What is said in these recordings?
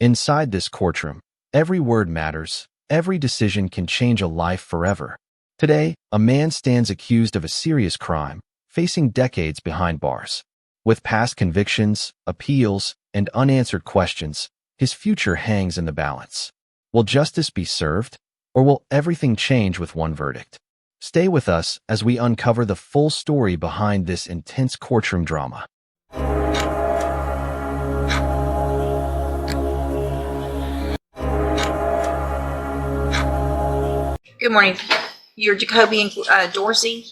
Inside this courtroom, every word matters, every decision can change a life forever. Today, a man stands accused of a serious crime, facing decades behind bars. With past convictions, appeals, and unanswered questions, his future hangs in the balance. Will justice be served, or will everything change with one verdict? Stay with us as we uncover the full story behind this intense courtroom drama. Good morning. You're Jacoby and Dorsey.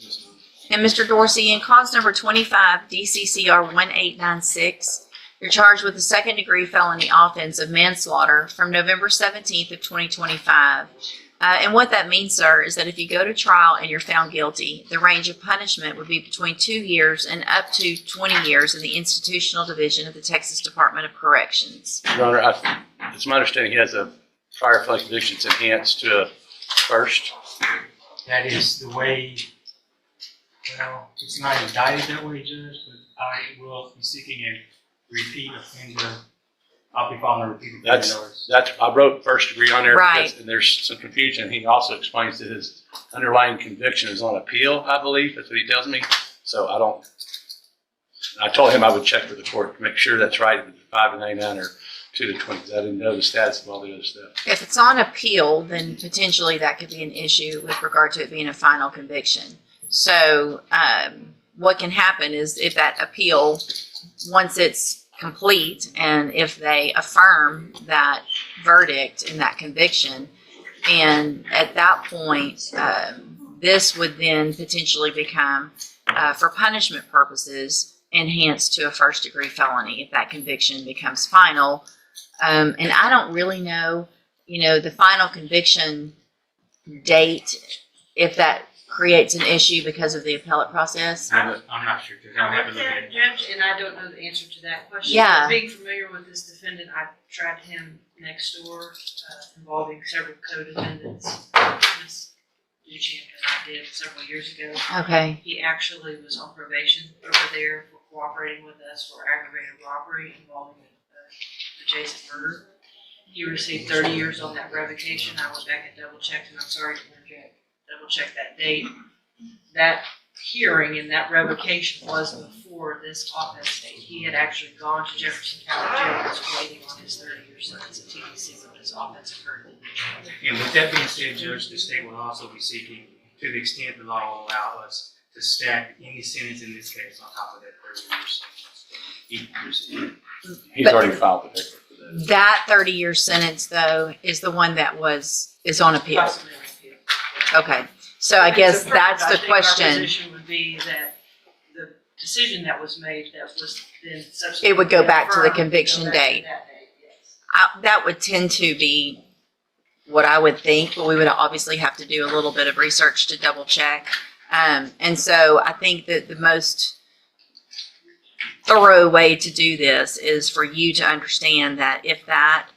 And Mr. Dorsey, in cause number 25, DCCR 1896, you're charged with a second-degree felony offense of manslaughter from November 17th of 2025. And what that means, sir, is that if you go to trial and you're found guilty, the range of punishment would be between 2 years and up to 20 years in the institutional division of the Texas Department of Corrections. Your Honor, it's my understanding he has a prior felony conviction that's enhanced to a first. That is the way, well, it's not indicted that way, Judge, but I will be seeking a repeat offender. I'll be filing a repeat offender notice. I wrote first degree on there, Right. because, and there's some confusion. He also explains that his underlying conviction is on appeal, I believe. That's what he tells me. So I told him I would check with the court to make sure that's right, if it's 5 to 99 or 2 to 20, because I didn't know the status of all the other stuff. If it's on appeal, then potentially that could be an issue with regard to it being a final conviction. So what can happen is if that appeal, once it's complete, and if they affirm that verdict and that conviction, and at that point, this would then potentially become, for punishment purposes, enhanced to a first-degree felony if that conviction becomes final. And I don't really know, the final conviction date, if that creates an issue because of the appellate process. I'm not sure, Judge. I'll have to look at it. Judge, and I don't know the answer to that question. Yeah. But being familiar with this defendant, I tried him next door, involving several co-defendants. Ms. Duchamp and I did several years ago. Okay. He actually was on probation over there for cooperating with us for aggravated robbery involving adjacent murder. He received 30 years on that revocation. I went back and double checked, and I'm sorry to interject, double check that date. That hearing and that revocation was before this offense date. He had actually gone to Jefferson County Jail and was waiting on his 30-year sentence at TDC when this offense occurred. And with that being said, Judge, the state will also be seeking, to the extent the law will allow us, to stack any sentence in this case on top of that 30-year sentence he received. He's already filed the paper for that. That 30-year sentence, though, is the one that is on appeal. Possibly on appeal. Okay. So I guess that's I the think our question. position would be that the decision that was made that was then subsequently It would go back to the affirmed would go conviction back to date. that date, yes. That would tend to be what I would think, but we would obviously have to do a little bit of research to double check. And so I think that the most thorough way to do this is for you to understand that if that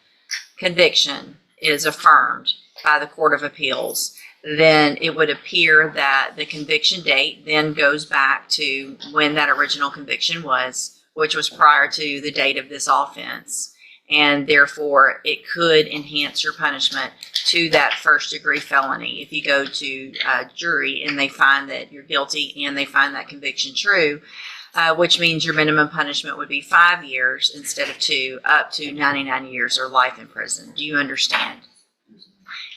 conviction is affirmed by the Court of Appeals, then it would appear that the conviction date then goes back to when that original conviction was, which was prior to the date of this offense. And therefore, it could enhance your punishment to that first-degree felony. If you go to a jury and they find that you're guilty and they find that conviction true, which means your minimum punishment would be 5 years instead of 2, up to 99 years or life in prison. Do you understand?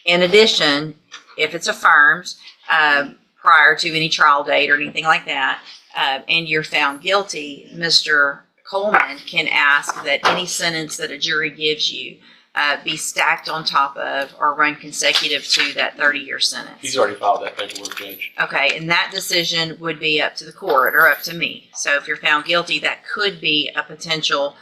In addition, if it's affirmed prior to any trial date or anything like that, and you're found guilty, Mr. Coleman can ask that any sentence that a jury gives you be stacked on top of or run consecutive to that 30-year sentence. He's already filed that paperwork, Judge. Okay, and that decision would be up to the court or up to me. So if you're found guilty, that could be a potential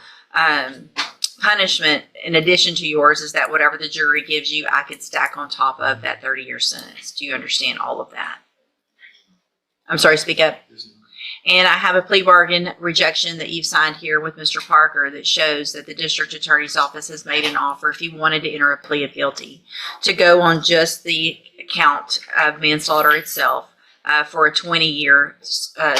punishment in addition to yours, is that whatever the jury gives you, I could stack on top of that 30-year sentence. Do you understand all of that? I'm sorry, speak up. And I have a plea bargain rejection that you've signed here with Mr. Parker that shows that the district attorney's office has made an offer, if you wanted to enter a plea of guilty, to go on just the count of manslaughter itself for a 20-year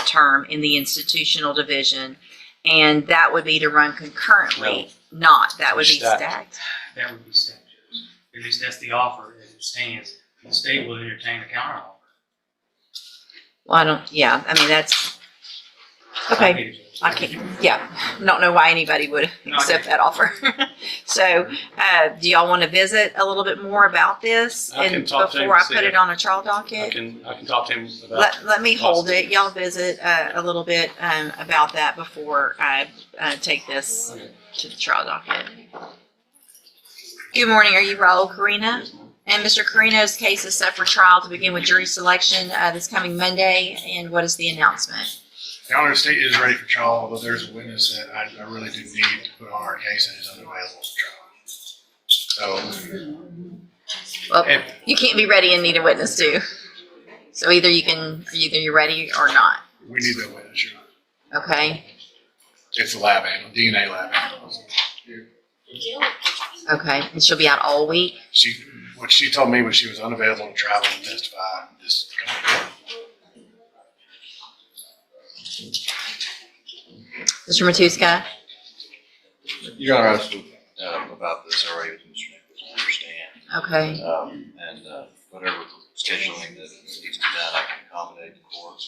term in the institutional division. And that would be to run concurrently not. That would be Stacked. stacked. That would be stacked, Judge. At least that's the offer as it stands. The state will entertain a counteroffer. Well, I don't, yeah, I mean, that's, okay. I can't, yeah, don't know why anybody would accept that offer. So, do y'all want to visit a little bit more about this? I can And talk to him before I and see put if- it on a trial I docket? can talk to him about. Let me hold it. Y'all visit a little bit about that before I take this to the trial docket. Good morning. Are you Raul Carina? And Mr. Carino's case is set for trial to begin with jury selection this coming Monday. And what is the announcement? Your Honor, the state is ready for trial, although there's a witness that I really do need to put on our case and is unavailable for trial. So, Well, if, you can't be ready and need a witness too. So either you're ready or not. we need that witness, Your Honor. Okay. It's a lab animal, DNA lab animal. Okay. And she'll be out all week. What she told me was she was unavailable to travel and testify this coming week. Mr. Matuska? Your Honor, I spoke about this already with Mr. Nichols, I understand. Okay. And whatever scheduling that needs to be done, I can accommodate the court.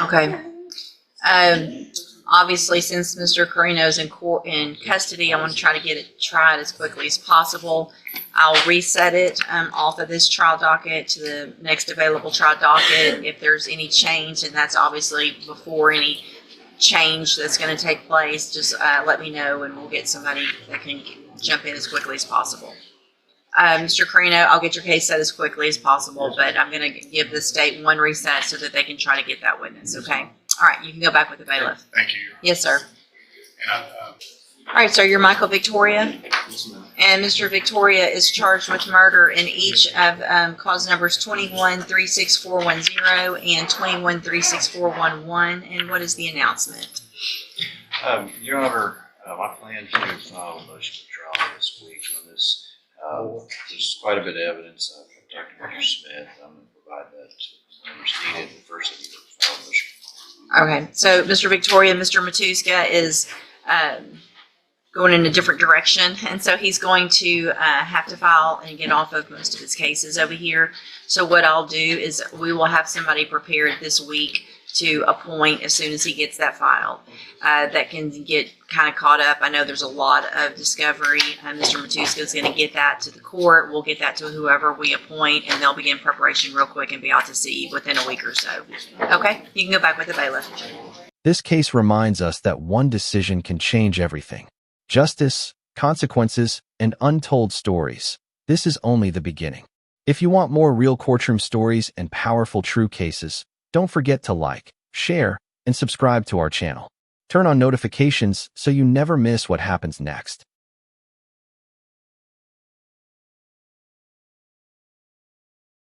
Okay. Obviously, since Mr. Carino's in custody, I want to try to get it tried as quickly as possible. I'll reset it off of this trial docket to the next available trial docket. If there's any change, and that's obviously before any change that's going to take place, just let me know and we'll get somebody that can jump in as quickly as possible. Mr. Carino, I'll get your case set as quickly as possible, but I'm going to give the state one reset so that they can try to get that witness, okay? All right, you can go back with the bailiff. Thank you, Your Honor. Yes, sir. And All right, so you're Michael Victoria, and Mr. Victoria is charged with murder in each of cause numbers 21-36410 and 21-36411. And what is the announcement? Your Honor, I plan to file a motion for trial this week on this. There's quite a bit of evidence. I've talked to Mr. Smith. I'm going to provide that to members needed. The first thing is file a motion. Okay, so Mr. Victoria, Mr. Matuska is going in a different direction, and so he's going to have to file and get off of most of his cases over here. So what I'll do is we will have somebody prepared this week to appoint as soon as he gets that filed that can get kind of caught up. I know there's a lot of discovery. Mr. Matuska is going to get that to the court. We'll get that to whoever we appoint, and they'll begin preparation real quick and be out to see you within a week or so. Okay, you can go back with the bailiff. This case reminds us that one decision can change everything. Justice, consequences, and untold stories. This is only the beginning. If you want more real courtroom stories and powerful true cases, don't forget to like, share, and subscribe to our channel. Turn on notifications so you never miss what happens next.